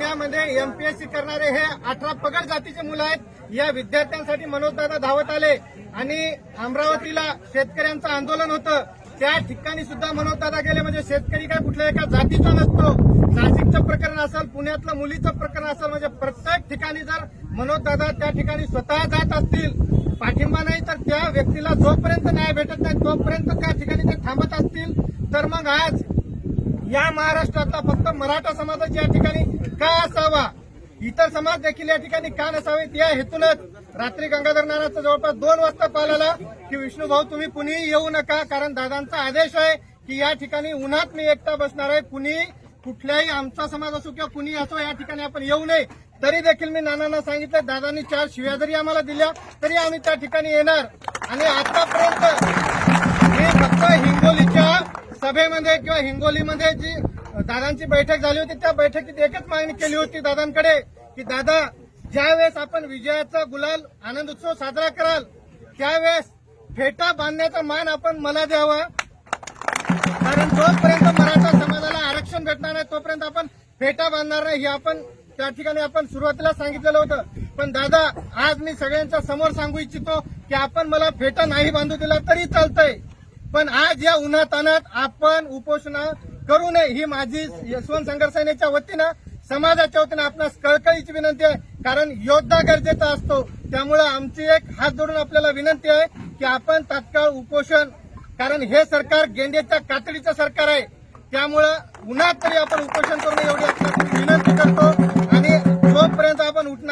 शहरामध्ये एमपीएससी करणारे हे 18 पगड जातीचे मुलं आहेत। या विद्यार्थ्यांसाठी मनोजदादा धावत आले आणि अमरावतीला शेतकऱ्यांचं आंदोलन होतं, त्या ठिकाणी सुद्धा मनोजदादा गेले। म्हणजे शेतकरी काय कुठल्या एका जातीचा नसतो। नाशिकचं प्रकरण असेल, पुण्यातलं मुलीचं प्रकरण असेल, म्हणजे प्रत्येक ठिकाणी जर मनोजदादा त्या ठिकाणी स्वतः जात असतील, पाठिंबा नाही तर त्या व्यक्तीला जोपर्यंत न्याय भेटत नाही तोपर्यंत त्या ठिकाणी ते थांबत असतील, तर मग आज या महाराष्ट्रातला फक्त मराठा समाजाची या ठिकाणी का असावा, इतर समाज देखील या ठिकाणी का नसावेत, या हेतूनच रात्री गंगाधर नानाचा जवळपास 2 वाजता कॉल आला की विष्णू भाऊ तुम्ही कुणीही येऊ नका, कारण दादांचा आदेश आहे की या ठिकाणी उन्हात मी एकटा बसणार आहे, कुणी कुठल्याही आमचा समाज असो किंवा कुणी असो या ठिकाणी आपण येऊ नये। तरी देखील मी नानांना सांगितलं, दादांनी 4 शिव्या जरी आम्हाला दिल्या तरी आम्ही त्या ठिकाणी येणार। आणि आतापर्यंत मी फक्त हिंगोलीच्या सभेमध्ये किंवा हिंगोलीमध्ये जी दादांची बैठक झाली होती त्या बैठकीत एकच मागणी केली होती दादांकडे की दादा ज्यावेळेस आपण विजयाचा गुलाल आनंद उत्सव साजरा कराल त्यावेळेस फेटा बांधण्याचा मान आपण मला द्यावा, कारण जोपर्यंत मराठा समाजाला आरक्षण भेटणार नाही तोपर्यंत आपण फेटा बांधणार नाही, हे आपण त्या ठिकाणी आपण सुरुवातीला सांगितलेलं होतं। पण दादा आज मी सगळ्यांच्या समोर सांगू इच्छितो की आपण मला फेटा नाही बांधू दिला तरी चालतंय, पण आज या उन्हातानात आपण उपोषण करू नये ही माझी यशवंत संघर्ष सेनेच्या वतीनं समाजाच्या वतीनं आपणास कळकळीची विनंती आहे, कारण योद्धा गरजेचा असतो। त्यामुळे आमची एक हात जोडून आपल्याला विनंती आहे की आपण तात्काळ उपोषण, कारण हे सरकार गेंड्याच्या कातडीचं सरकार आहे, त्यामुळे उन्हात तरी आपण उपोषण करू नये एवढी आपल्याला विनंती करतो। आणि जोपर्यंत आपण उठणार